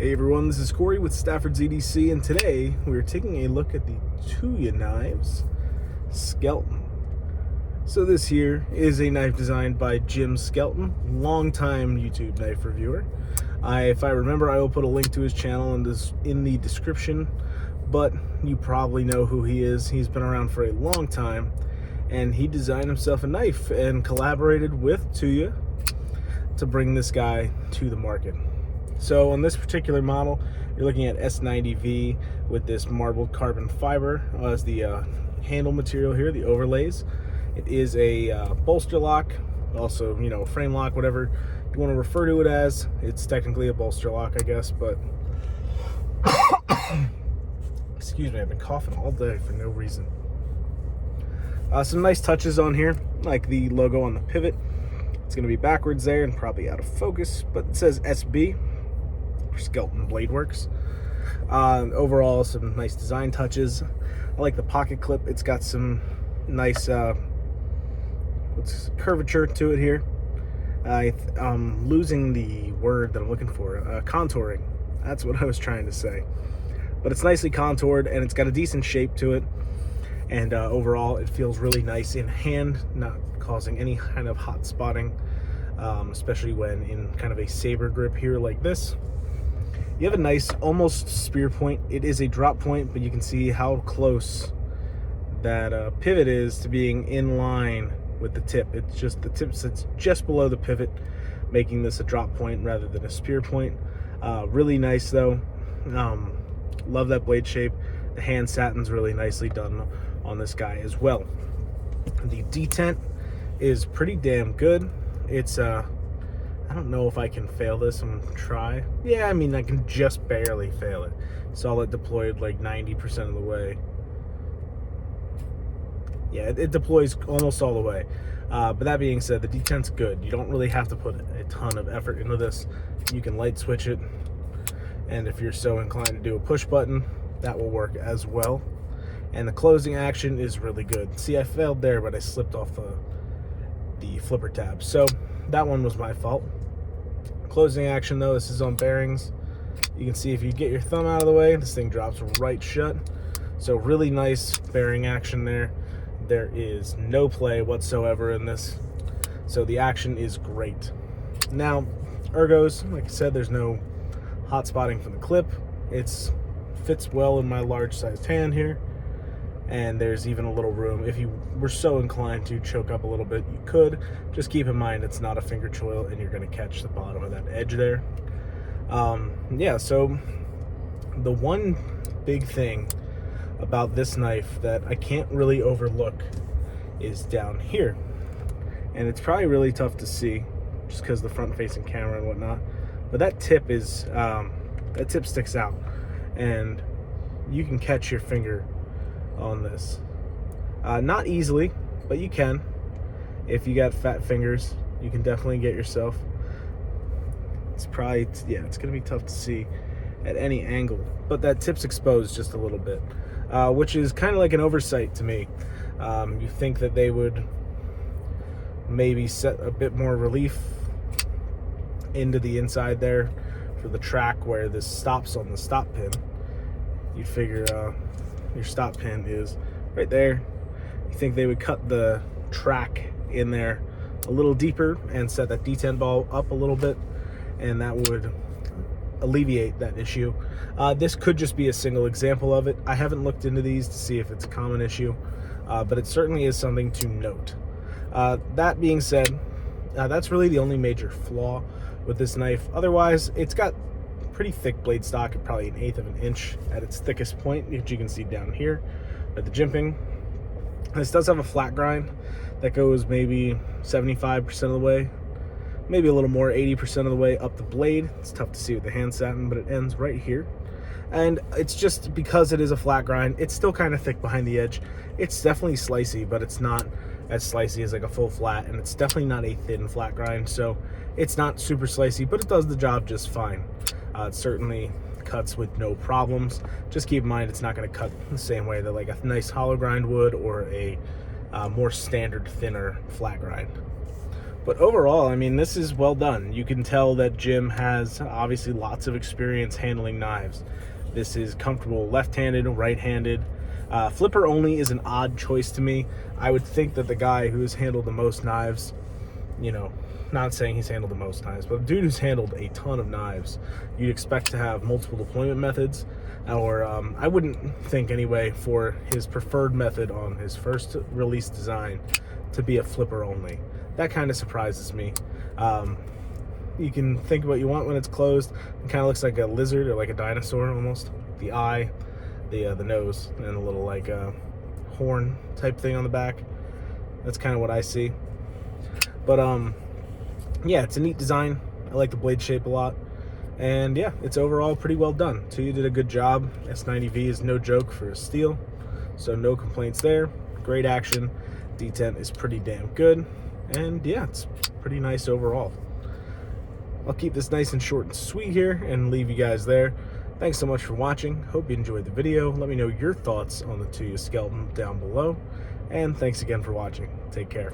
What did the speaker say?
Hey everyone, this is Corey with Stafford's EDC, and today we're taking a look at the Tuya knives Skelton. So this here is a knife designed by Jim Skelton, longtime YouTube knife reviewer. If I remember, I will put a link to his channel in the description, but you probably know who he is. He's been around for a long time, and he designed himself a knife and collaborated with Tuya to bring this guy to the market. So on this particular model, you're looking at S90V with this marbled carbon fiber as the handle material here, the overlays. It is a bolster lock, also, frame lock, whatever you want to refer to it as. It's technically a bolster lock, I guess, but excuse me, I've been coughing all day for no reason. Some nice touches on here, like the logo on the pivot. It's going to be backwards there and probably out of focus, but it says SB. Skelton Blade Works. Overall, some nice design touches. I like the pocket clip. It's got some nice curvature to it here. I'm losing the word that I'm looking for. Contouring. That's what I was trying to say. But it's nicely contoured, and it's got a decent shape to it. And overall, it feels really nice in hand, not causing any kind of hot spotting, especially when in kind of a saber grip here like this. You have a nice, almost spear point. It is a drop point, but you can see how close that pivot is to being in line with the tip. It's just the tip sits just below the pivot, making this a drop point rather than a spear point. Really nice though. Love that blade shape. The hand satin's really nicely done on this guy as well. The detent is pretty damn good. It's I don't know if I can fail this. I'm gonna try. Yeah, I mean, I can just barely fail it. Saw it deployed like 90% of the way. Yeah, it deploys almost all the way. But that being said, the detent's good. You don't really have to put a ton of effort into this. You can light switch it, and if you're so inclined to do a push button, that will work as well. And the closing action is really good. See, I failed there, but I slipped off the flipper tab. So that one was my fault. Closing action though, this is on bearings. You can see if you get your thumb out of the way, this thing drops right shut. So really nice bearing action there. There is no play whatsoever in this. So the action is great. Now, ergos, like I said, there's no hot spotting from the clip. It fits well in my large sized hand here. And there's even a little room. If you were so inclined to choke up a little bit, you could. Just keep in mind it's not a finger choil and you're gonna catch the bottom of that edge there. Yeah, so the one big thing about this knife that I can't really overlook is down here. And it's probably really tough to see just because the front facing camera and whatnot. But that tip is, that tip sticks out. And you can catch your finger on this. Not easily, but you can. If you got fat fingers, you can definitely get yourself. It's probably, yeah, it's gonna be tough to see at any angle, but that tip's exposed just a little bit, which is kind of like an oversight to me. You think that they would maybe set a bit more relief into the inside there for the track where this stops on the stop pin. You'd figure your stop pin is right there. You think they would cut the track in there a little deeper and set that detent ball up a little bit, and that would alleviate that issue. This could just be a single example of it. I haven't looked into these to see if it's a common issue, but it certainly is something to note. That being said, that's really the only major flaw with this knife. Otherwise, it's got pretty thick blade stock, at probably 1/8 of an inch at its thickest point, which you can see down here at the jimping. This does have a flat grind that goes maybe 75% of the way, maybe a little more, 80% of the way up the blade. It's tough to see with the hand satin, but it ends right here. And it's just because it is a flat grind, it's still kind of thick behind the edge. It's definitely slicey, but it's not as slicey as like a full flat, and it's definitely not a thin flat grind, so it's not super slicey, but it does the job just fine. It certainly cuts with no problems. Just keep in mind it's not going to cut the same way that like a nice hollow grind would, or a more standard thinner flat grind. But overall, I mean, this is well done. You can tell that Jim has obviously lots of experience handling knives. This is comfortable left-handed, right-handed. Flipper only is an odd choice to me. I would think that the guy who's handled the most knives, you know, not saying he's handled the most knives, but the dude who's handled a ton of knives, you'd expect to have multiple deployment methods, or I wouldn't think anyway for his preferred method on his first release design to be a flipper only. That kind of surprises me. You can think what you want when it's closed. It kind of looks like a lizard or like a dinosaur almost. The eye, the nose, and a little like horn type thing on the back. That's kind of what I see. But yeah, it's a neat design. I like the blade shape a lot. And yeah, it's overall pretty well done. Tuya did a good job. S90V is no joke for a steel, so no complaints there. Great action. Detent is pretty damn good. And yeah, it's pretty nice overall. I'll keep this nice and short and sweet here and leave you guys there. Thanks so much for watching. Hope you enjoyed the video. Let me know your thoughts on the Tuya Skelton down below. And thanks again for watching. Take care.